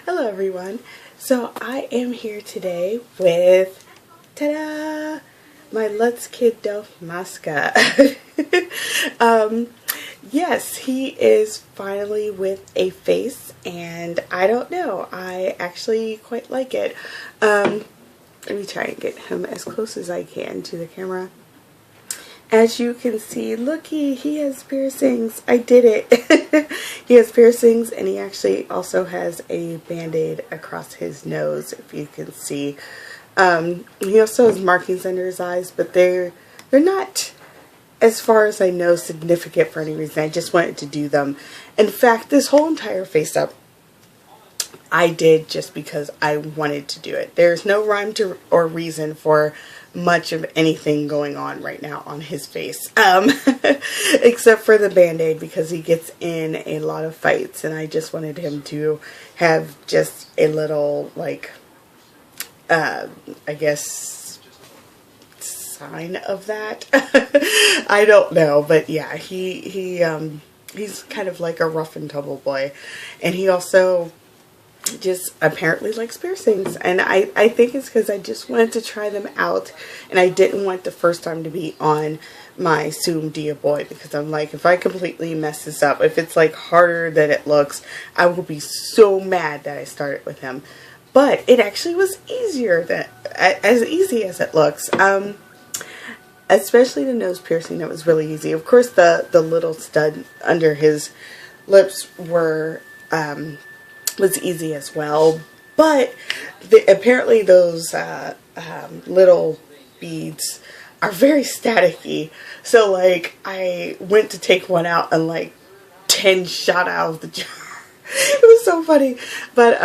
Hello everyone. So I am here today with, ta-da, my Luts Kid Delf Maska. Yes, he is finally with a face, and I don't know, I actually quite like it. Let me try and get him as close as I can to the camera. As you can see, looky, he has piercings. I did it. He has piercings, and he actually also has a band-aid across his nose, if you can see. He also has markings under his eyes, but they're not, as far as I know, significant for any reason. I just wanted to do them. In fact, this whole entire face-up I did just because I wanted to do it. There's no rhyme or reason for much of anything going on right now on his face, except for the band-aid, because he gets in a lot of fights, and I just wanted him to have just a little, like, I guess, sign of that. I don't know, but yeah, he's kind of like a rough and tumble boy, and he also just apparently likes piercings, and I think it's because I just wanted to try them out, and I didn't want the first time to be on my soon dear boy, because I'm like, if I completely mess this up, if it's like harder than it looks, I will be so mad that I started with him. But it actually was easier than as easy as it looks. Especially the nose piercing, that was really easy. Of course, the little stud under his lips was easy as well, but apparently those little beads are very staticky, so like I went to take one out and like 10 shot out of the jar. It was so funny, but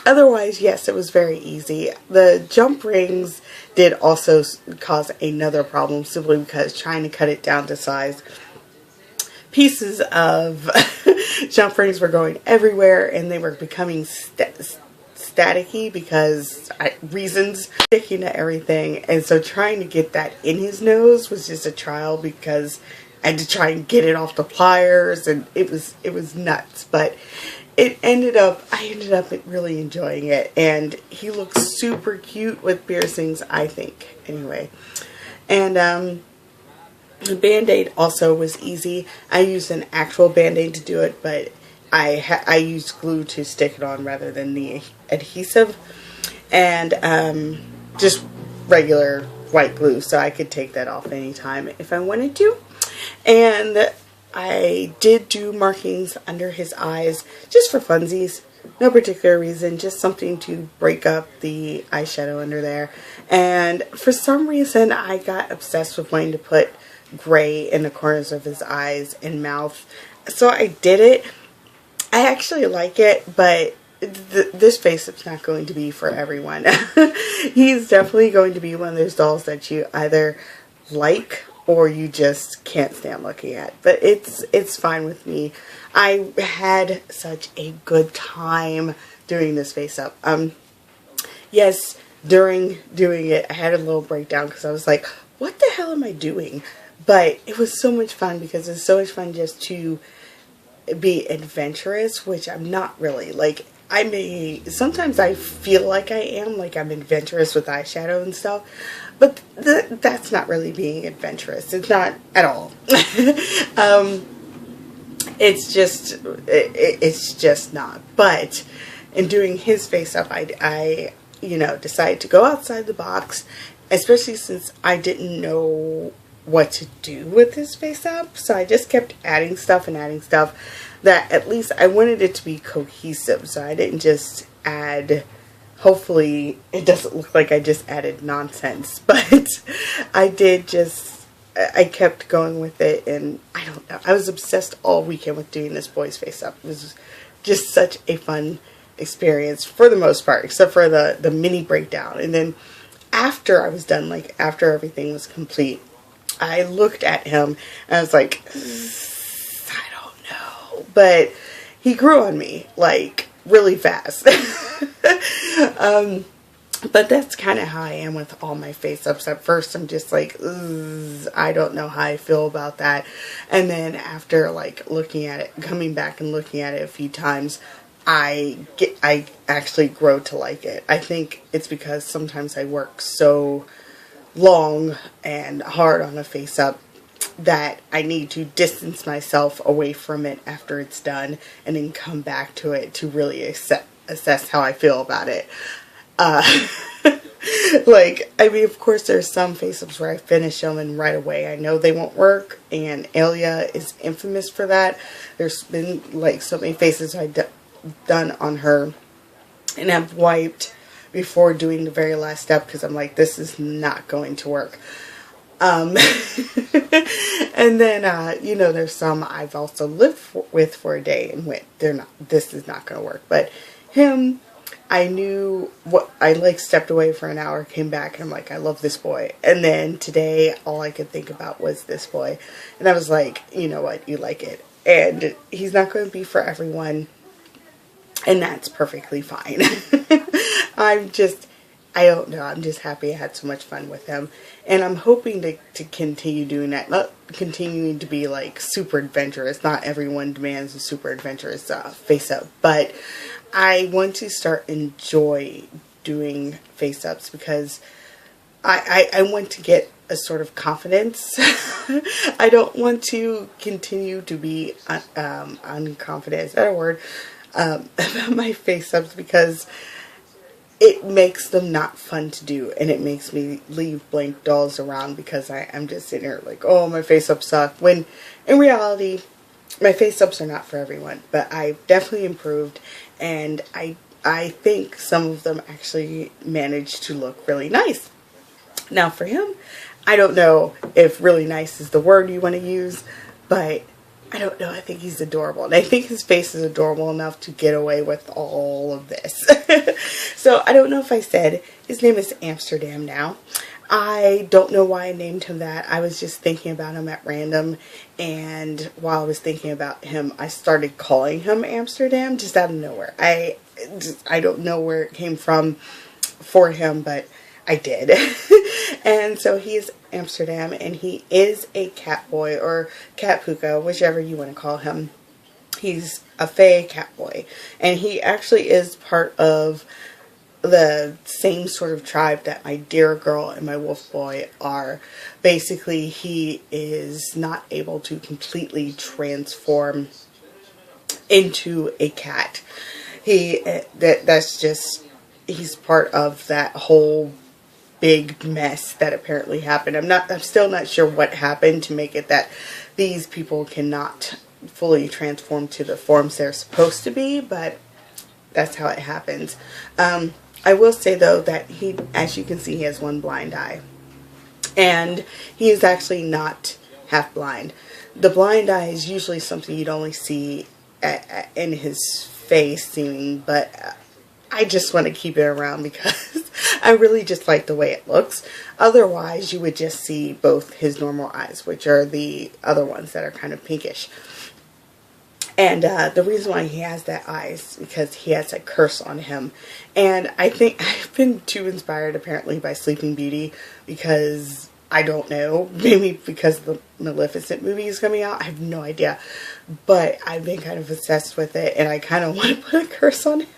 otherwise, yes, it was very easy. The jump rings did also cause another problem, simply because trying to cut it down to size, pieces of jump rings were going everywhere, and they were becoming staticky because reasons, sticking to everything, and so trying to get that in his nose was just a trial, because I had to try and get it off the pliers, and it was nuts. But I ended up really enjoying it, and he looks super cute with piercings, I think, anyway. And the band-aid also was easy. I used an actual band-aid to do it, but I used glue to stick it on rather than the adhesive, and just regular white glue, so I could take that off anytime if I wanted to. And I did do markings under his eyes just for funsies. No particular reason, just something to break up the eyeshadow under there. And for some reason, I got obsessed with wanting to put gray in the corners of his eyes and mouth, so I did it. I actually like it, but this face-up's not going to be for everyone. He's definitely going to be one of those dolls that you either like or you just can't stand looking at, but it's fine with me. I had such a good time doing this face-up. Yes, during doing it, I had a little breakdown, because I was like, what the hell am I doing? But it was so much fun, because it's so much fun just to be adventurous, which I'm not really. Like, sometimes I feel like I am, like I'm adventurous with eyeshadow and stuff, but that's not really being adventurous. It's not at all. It's just not. But in doing his face up, I decided to go outside the box, especially since I didn't know what to do with his face up, so I just kept adding stuff that at least I wanted it to be cohesive, so I didn't just add, hopefully it doesn't look like I just added nonsense, but I kept going with it, and I don't know, I was obsessed all weekend with doing this boy's face up. It was just such a fun experience for the most part, except for the mini breakdown. And then after I was done, like after everything was complete, I looked at him and I was like, I don't know, but he grew on me like really fast. But that's kind of how I am with all my face-ups. At first, I'm just like, I don't know how I feel about that. And then after, like, looking at it, coming back and looking at it a few times, I I actually grow to like it. I think it's because sometimes I work so long and hard on a face up that I need to distance myself away from it after it's done and then come back to it to really assess how I feel about it. Like, I mean, of course there's some face-ups where I finish them and right away I know they won't work, and Alia is infamous for that. There's been like so many faces I've done on her and I've wiped before doing the very last step because I'm like, this is not going to work. And then, you know, there's some I've also lived with for a day and went, this is not going to work. But him, I knew what, I like stepped away for an hour, came back, and I'm like, I love this boy. And then today, all I could think about was this boy. And I was like, you know what, you like it. And he's not going to be for everyone. And that's perfectly fine. I don't know. I'm just happy I had so much fun with him. And I'm hoping to continue doing that. Not continuing to be like super adventurous. Not everyone demands a super adventurous face-up. But I want to start enjoy doing face-ups because I want to get a sort of confidence. I don't want to continue to be unconfident. Is that a word? About my face-ups because it makes them not fun to do, and it makes me leave blank dolls around because I'm just sitting here like, oh, my face-ups suck, when in reality my face-ups are not for everyone. But I've definitely improved, and I think some of them actually managed to look really nice. Now for him, I don't know if really nice is the word you want to use, but I don't know. I think he's adorable. And I think his face is adorable enough to get away with all of this. So I don't know if I said his name is Amsterdam now. I don't know why I named him that. I was just thinking about him at random. And while I was thinking about him, I started calling him Amsterdam just out of nowhere. I don't know where it came from for him, but I did. And so he is Amsterdam, and he is a cat boy, or cat puka, whichever you want to call him. He's a Fae cat boy, and he actually is part of the same sort of tribe that my deer girl and my wolf boy are. Basically, he is not able to completely transform into a cat. That's just, he's part of that whole big mess that apparently happened. I'm still not sure what happened to make it that these people cannot fully transform to the forms they're supposed to be, but that's how it happens. I will say though that he, as you can see, he has one blind eye, and he is actually not half blind. The blind eye is usually something you'd only see in his face seeming, but I just want to keep it around because I really just like the way it looks. Otherwise, you would just see both his normal eyes, which are the other ones that are kind of pinkish. And the reason why he has that eye is because he has a curse on him. And I think I've been too inspired apparently by Sleeping Beauty because, I don't know, maybe because the Maleficent movie is coming out. I have no idea. But I've been kind of obsessed with it, and I kind of want to put a curse on him.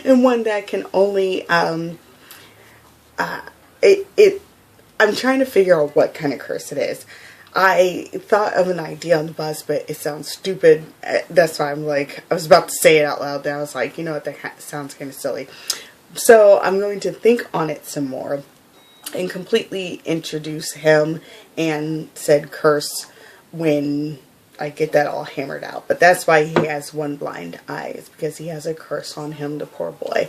And one that can only, I'm trying to figure out what kind of curse it is. I thought of an idea on the bus, but it sounds stupid. That's why I'm like, I was about to say it out loud, then I was like, you know what, that sounds kind of silly. So I'm going to think on it some more and completely introduce him and said curse when I get that all hammered out. But that's why he has one blind eye, is because he has a curse on him, the poor boy.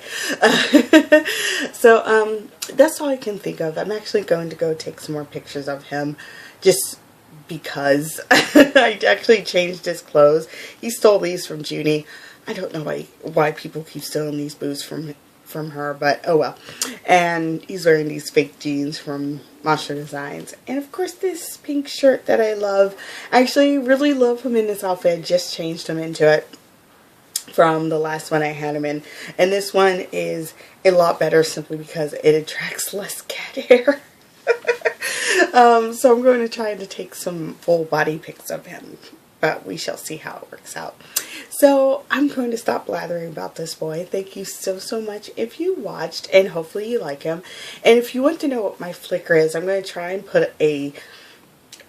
So that's all I can think of. I'm actually going to go take some more pictures of him just because. I actually changed his clothes. He stole these from Junie. I don't know why people keep stealing these boots from her, but oh well. And he's wearing these fake jeans from Monster Designs, and of course this pink shirt that I love. I actually really love him in this outfit. I just changed him into it from the last one I had him in, and this one is a lot better simply because it attracts less cat hair. So I'm going to try to take some full body pics of him but we shall see how it works out. So I'm going to stop blathering about this boy. Thank you so, so much if you watched, and hopefully you like him. And if you want to know what my Flickr is, I'm going to try and put a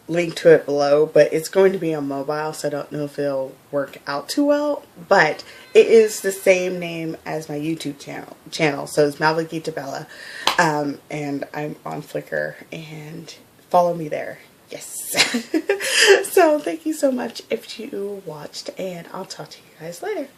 link to it below, but it's going to be on mobile, so I don't know if it'll work out too well. But it is the same name as my YouTube channel. So it's Malvagita Bella, and I'm on Flickr, and follow me there. Yes. So thank you so much if you watched, and I'll talk to you guys later.